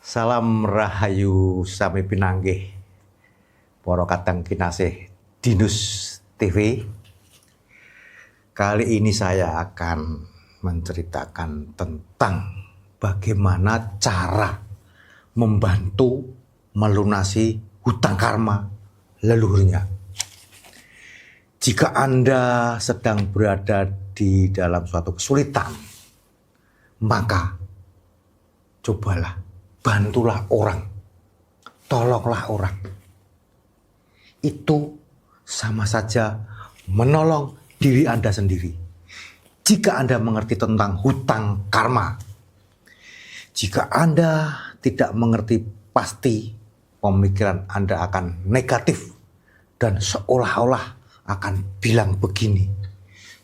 Salam rahayu sami pinanggih para kadang kinasih Dinus TV. Kali ini saya akan menceritakan tentang bagaimana cara membantu melunasi hutang karma leluhurnya. Jika Anda sedang berada di dalam suatu kesulitan, maka cobalah, bantulah orang, tolonglah orang. Itu sama saja menolong diri Anda sendiri. Jika Anda mengerti tentang hutang karma, jika Anda tidak mengerti, pasti pemikiran Anda akan negatif dan seolah-olah akan bilang begini,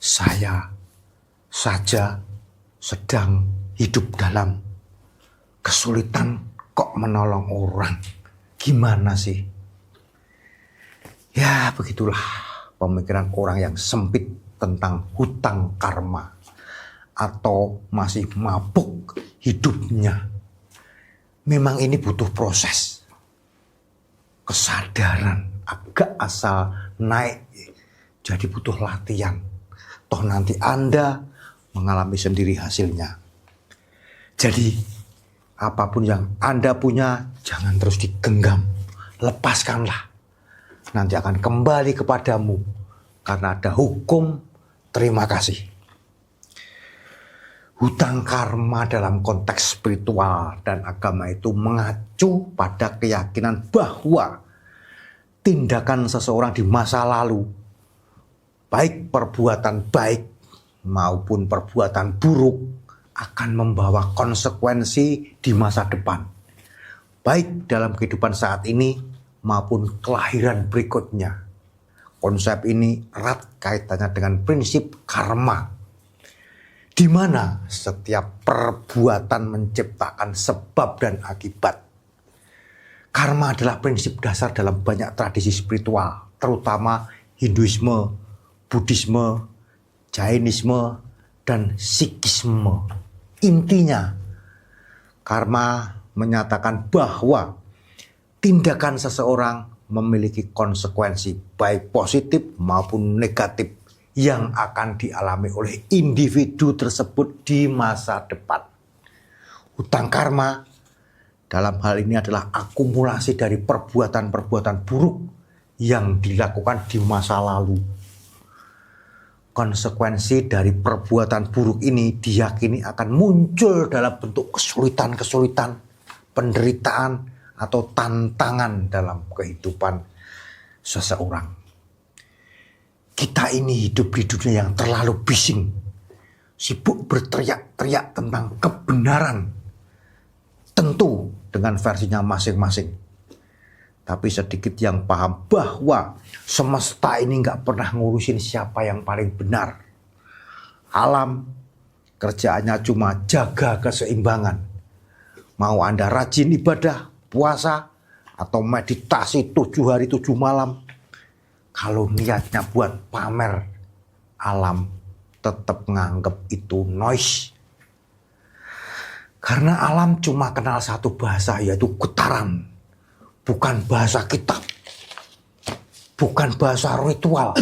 saya saja sedang hidup dalam kesulitan kok menolong orang. Gimana sih? Ya begitulah pemikiran orang yang sempit tentang hutang karma atau masih mabuk hidupnya. Memang ini butuh proses. Kesadaran agak asal naik. Jadi butuh latihan. Toh nanti Anda mengalami sendiri hasilnya. Jadi apapun yang Anda punya, jangan terus digenggam. Lepaskanlah. Nanti akan kembali kepadamu. Karena ada hukum terima kasih. Hutang karma dalam konteks spiritual dan agama itu mengacu pada keyakinan bahwa tindakan seseorang di masa lalu, baik perbuatan baik maupun perbuatan buruk, akan membawa konsekuensi di masa depan, baik dalam kehidupan saat ini maupun kelahiran berikutnya. Konsep ini erat kaitannya dengan prinsip karma, di mana setiap perbuatan menciptakan sebab dan akibat. Karma adalah prinsip dasar dalam banyak tradisi spiritual, terutama Hinduisme, Buddhisme, Jainisme, dan Sikhisme. Intinya, karma menyatakan bahwa tindakan seseorang memiliki konsekuensi baik positif maupun negatif yang akan dialami oleh individu tersebut di masa depan. Hutang karma dalam hal ini adalah akumulasi dari perbuatan-perbuatan buruk yang dilakukan di masa lalu. Konsekuensi dari perbuatan buruk ini diyakini akan muncul dalam bentuk kesulitan-kesulitan, penderitaan, atau tantangan dalam kehidupan seseorang. Kita ini hidup di dunia yang terlalu bising, sibuk berteriak-teriak tentang kebenaran, tentu dengan versinya masing-masing. Tapi sedikit yang paham bahwa semesta ini gak pernah ngurusin siapa yang paling benar. Alam kerjaannya cuma jaga keseimbangan. Mau Anda rajin ibadah, puasa, atau meditasi 7 hari 7 malam, kalau niatnya buat pamer, alam tetap nganggep itu noise. Karena alam cuma kenal satu bahasa, yaitu getaran. Bukan bahasa kitab, bukan bahasa ritual,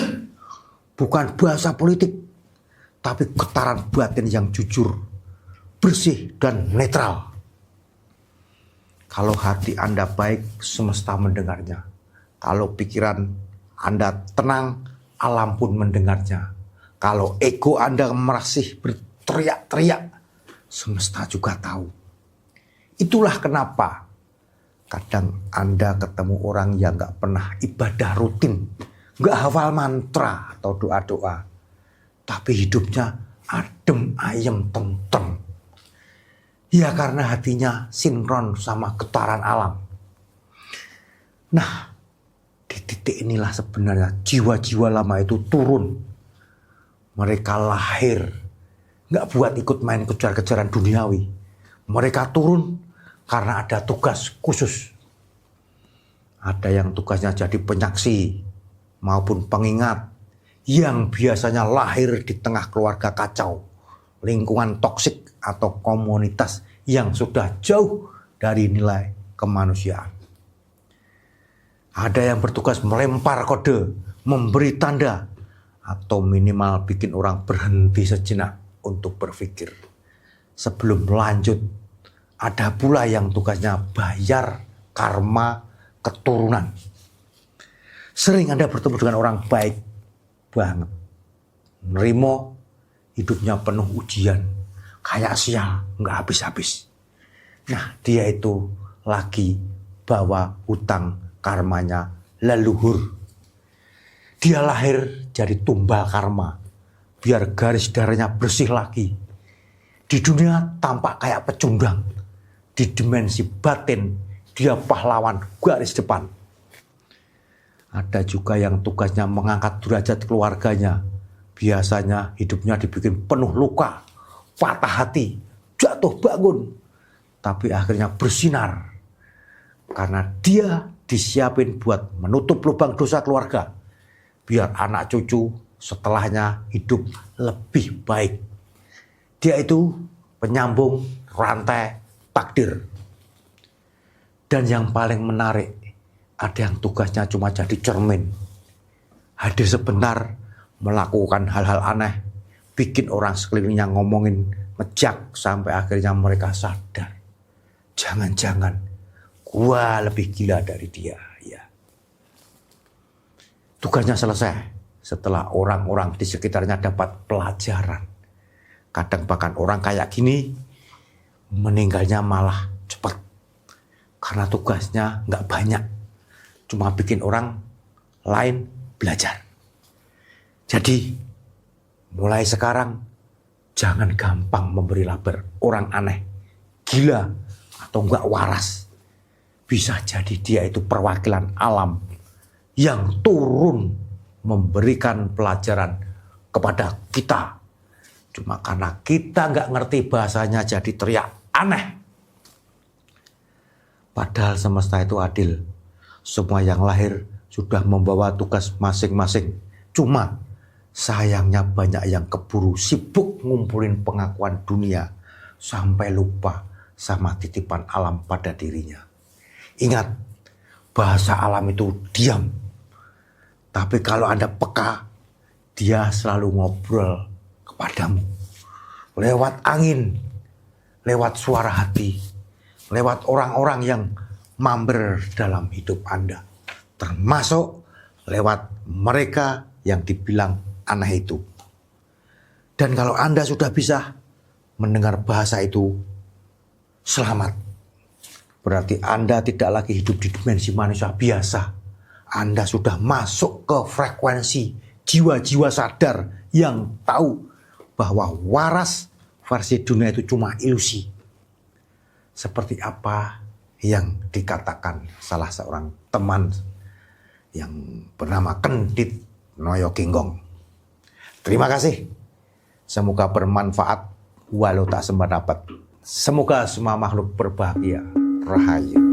bukan bahasa politik, tapi getaran batin yang jujur, bersih, dan netral. Kalau hati Anda baik, semesta mendengarnya. Kalau pikiran Anda tenang, alam pun mendengarnya. Kalau ego Anda masih berteriak-teriak, semesta juga tahu. Itulah kenapa kadang Anda ketemu orang yang gak pernah ibadah rutin, gak hafal mantra atau doa-doa, tapi hidupnya adem, ayem, tentrem. Ya karena hatinya sinkron sama getaran alam. Nah, di titik inilah sebenarnya jiwa-jiwa lama itu turun. Mereka lahir gak buat ikut main kejar-kejaran duniawi. Mereka turun karena ada tugas khusus. Ada yang tugasnya jadi penyaksi maupun pengingat, yang biasanya lahir di tengah keluarga kacau, lingkungan toksik, atau komunitas yang sudah jauh dari nilai kemanusiaan. Ada yang bertugas melempar kode, memberi tanda, atau minimal bikin orang berhenti sejenak untuk berpikir. Sebelum lanjut, ada pula yang tugasnya bayar karma keturunan. Sering Anda bertemu dengan orang baik banget. Nerimo hidupnya penuh ujian. Kayak sial, nggak habis-habis. Nah, dia itu lagi bawa hutang karmanya leluhur. Dia lahir jadi tumbal karma, biar garis darahnya bersih lagi. Di dunia tampak kayak pecundang. Di dimensi batin, dia pahlawan garis depan. Ada juga yang tugasnya mengangkat derajat keluarganya. Biasanya hidupnya dibikin penuh luka, patah hati, jatuh bangun. Tapi akhirnya bersinar. Karena dia disiapin buat menutup lubang dosa keluarga. Biar anak cucu setelahnya hidup lebih baik. Dia itu penyambung rantai takdir. Dan yang paling menarik, ada yang tugasnya cuma jadi cermin. Hadir sebentar, melakukan hal-hal aneh, bikin orang sekelilingnya ngomongin, ngejak sampai akhirnya mereka sadar. Jangan-jangan gua lebih gila dari dia. Ya. Tugasnya selesai setelah orang-orang di sekitarnya dapat pelajaran. Kadang bahkan orang kayak gini meninggalnya malah cepat. Karena tugasnya nggak banyak. Cuma bikin orang lain belajar. Jadi mulai sekarang jangan gampang memberi label orang aneh, gila atau enggak waras. Bisa jadi dia itu perwakilan alam yang turun memberikan pelajaran kepada kita. Cuma karena kita enggak ngerti bahasanya jadi teriak aneh. Padahal semesta itu adil. Semua yang lahir sudah membawa tugas masing-masing. Cuma sayangnya banyak yang keburu sibuk ngumpulin pengakuan dunia sampai lupa sama titipan alam pada dirinya. Ingat, bahasa alam itu diam. Tapi kalau Anda peka, dia selalu ngobrol kepadamu. Lewat angin, lewat suara hati, lewat orang-orang yang mampir dalam hidup Anda. Termasuk lewat mereka yang dibilang aneh itu. Dan kalau Anda sudah bisa mendengar bahasa itu, selamat. Berarti Anda tidak lagi hidup di dimensi manusia biasa. Anda sudah masuk ke frekuensi jiwa-jiwa sadar yang tahu bahwa waras versi dunia itu cuma ilusi. Seperti apa yang dikatakan salah seorang teman yang bernama Kendit Noyo Kinggong. Terima kasih. Semoga bermanfaat walau tak sempat dapat. Semoga semua makhluk berbahagia. Rahayu.